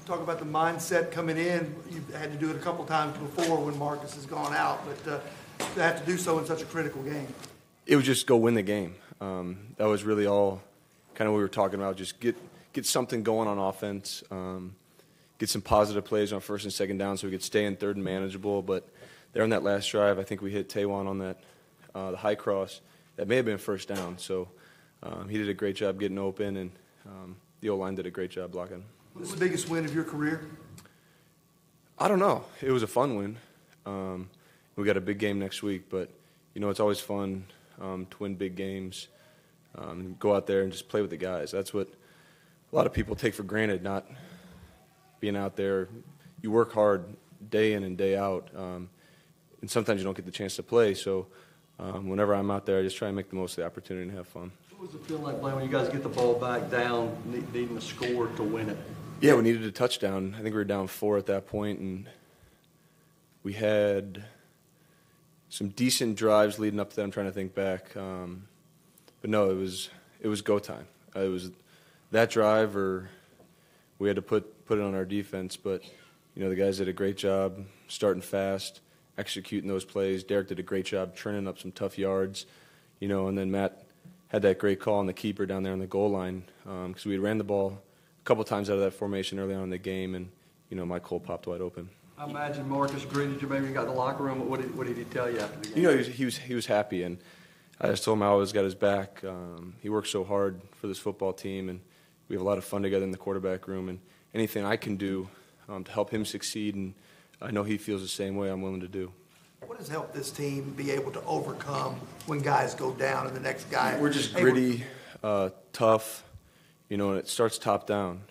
Talk about the mindset coming in. You've had to do it a couple times before when Marcus has gone out, but to have to do so in such a critical game. It was just go win the game. That was really all kind of what we were talking about. Just get something going on offense, get some positive plays on first and second down so we could stay in third and manageable. But there on that last drive, I think we hit Taiwan on that the high cross. That may have been first down. So he did a great job getting open, and the O-line did a great job blocking. What's the biggest win of your career? I don't know. It was a fun win. We got a big game next week, but, it's always fun to win big games, go out there and just play with the guys. That's what a lot of people take for granted, not being out there. You work hard day in and day out, and sometimes you don't get the chance to play. So whenever I'm out there, I just try and make the most of the opportunity and have fun. What does it feel like, Blaine, when you guys get the ball back down, needing to score to win it? Yeah, we needed a touchdown. I think we were down 4 at that point, and we had some decent drives leading up to that. I'm trying to think back. But no, it was go time. It was that drive, or we had to put it on our defense. But, the guys did a great job starting fast, executing those plays. Derek did a great job trending up some tough yards, and then Matt had that great call on the keeper down there on the goal line because we had ran the ball a couple times out of that formation early on in the game, and, Mike Cole popped wide open. I imagine Marcus greeted you maybe you got in the locker room. What did he tell you after the game? He was happy, and I just told him I always got his back. He works so hard for this football team, and we have a lot of fun together in the quarterback room, and anything I can do to help him succeed, and I know he feels the same way, I'm willing to do. What has helped this team be able to overcome when guys go down and the next guy? We're just gritty, tough, and it starts top down.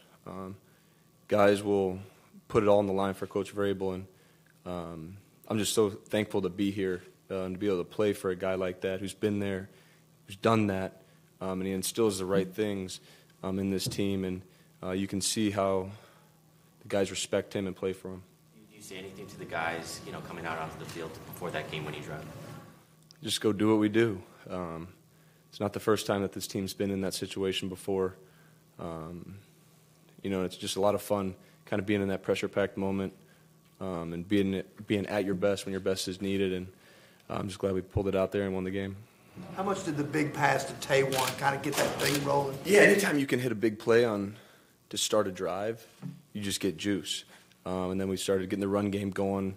Guys will put it all on the line for Coach Vrabel, and I'm just so thankful to be here and to be able to play for a guy like that who's been there, who's done that, and he instills the right things in this team, and you can see how the guys respect him and play for him. Do you say anything to the guys, coming out onto the field before that game-winning drive? Just go do what we do. It's not the first time that this team's been in that situation before. It's just a lot of fun kind of being in that pressure-packed moment and being at your best when your best is needed. And I'm just glad we pulled it out there and won the game. How much did the big pass to Taiwan kind of get that thing rolling? Yeah, anytime you can hit a big play to start a drive, you just get juice. And then we started getting the run game going.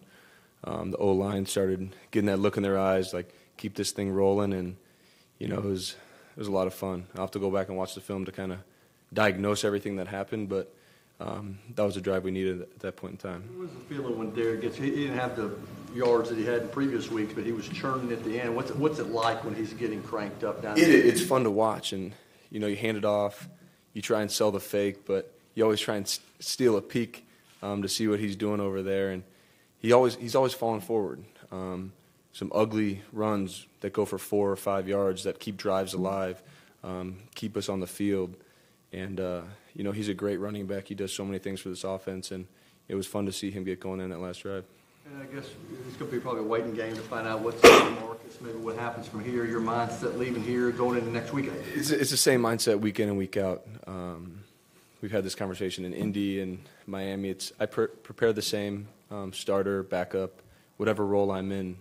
The O-line started getting that look in their eyes, like, keep this thing rolling. And, it was a lot of fun. I'll have to go back and watch the film to kind of diagnose everything that happened, but that was a drive we needed at that point in time. What was the feeling when Derek gets? He didn't have the yards that he had in previous weeks, but he was churning at the end. What's it like when he's getting cranked up down there? It's fun to watch, and you hand it off, you try and sell the fake, but you always try and steal a peek to see what he's doing over there, and he's always falling forward. Some ugly runs that go for 4 or 5 yards that keep drives alive, keep us on the field. And, he's a great running back. He does so many things for this offense, and it was fun to see him get going in that last drive. And I guess it's going to be probably a waiting game to find out what's in Marcus, maybe what happens from here, your mindset leaving here, going into next week. It's the same mindset week in and week out. We've had this conversation in Indy and Miami. I prepare the same, starter, backup, whatever role I'm in.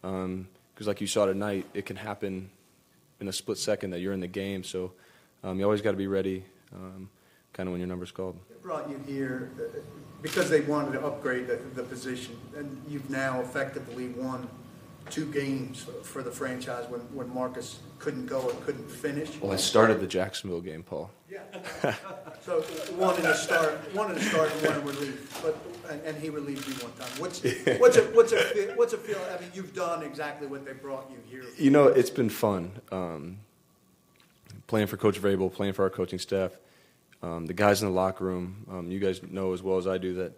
Because like you saw tonight, it can happen in a split second that you're in the game. So you always got to be ready, kind of when your number's called. They brought you here because they wanted to upgrade the position, and you've now effectively won 2 games for the franchise when Marcus couldn't go or couldn't finish. Well, I started the Jacksonville game, Paul. Yeah. So one in the start and one in relief, and he relieved you one time. What's a feel? I mean, you've done exactly what they brought you here for. It's been fun. Playing for Coach Vrabel, playing for our coaching staff, the guys in the locker room. You guys know as well as I do that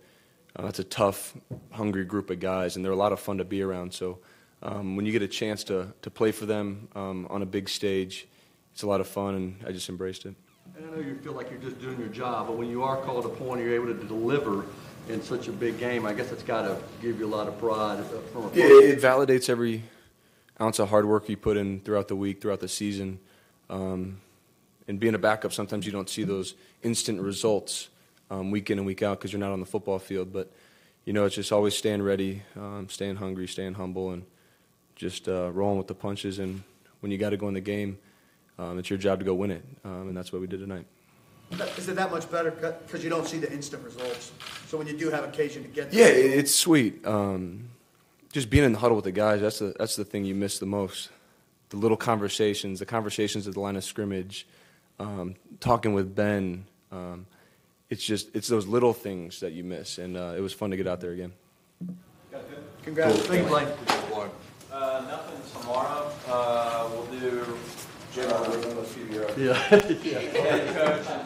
it's a tough, hungry group of guys, and they're a lot of fun to be around. So when you get a chance to play for them on a big stage, it's a lot of fun, and I just embraced it. And I know you feel like you're just doing your job, but when you are called upon, you're able to deliver in such a big game. I guess it's got to give you a lot of pride. It validates every ounce of hard work you put in throughout the week, throughout the season. And being a backup, sometimes you don't see those instant results week in and week out because you're not on the football field. But, it's just always staying ready, staying hungry, staying humble, and just rolling with the punches. And when you got to go in the game, it's your job to go win it. And that's what we did tonight. Is it that much better because you don't see the instant results? So when you do have occasion to get Yeah, it's sweet. Just being in the huddle with the guys, that's the thing you miss the most. The little conversations, the conversations at the line of scrimmage, talking with Ben. It's those little things that you miss, and it was fun to get out there again. Congrats. Cool. Thank you, Blaine. Nothing tomorrow. We'll do Yeah. head coach and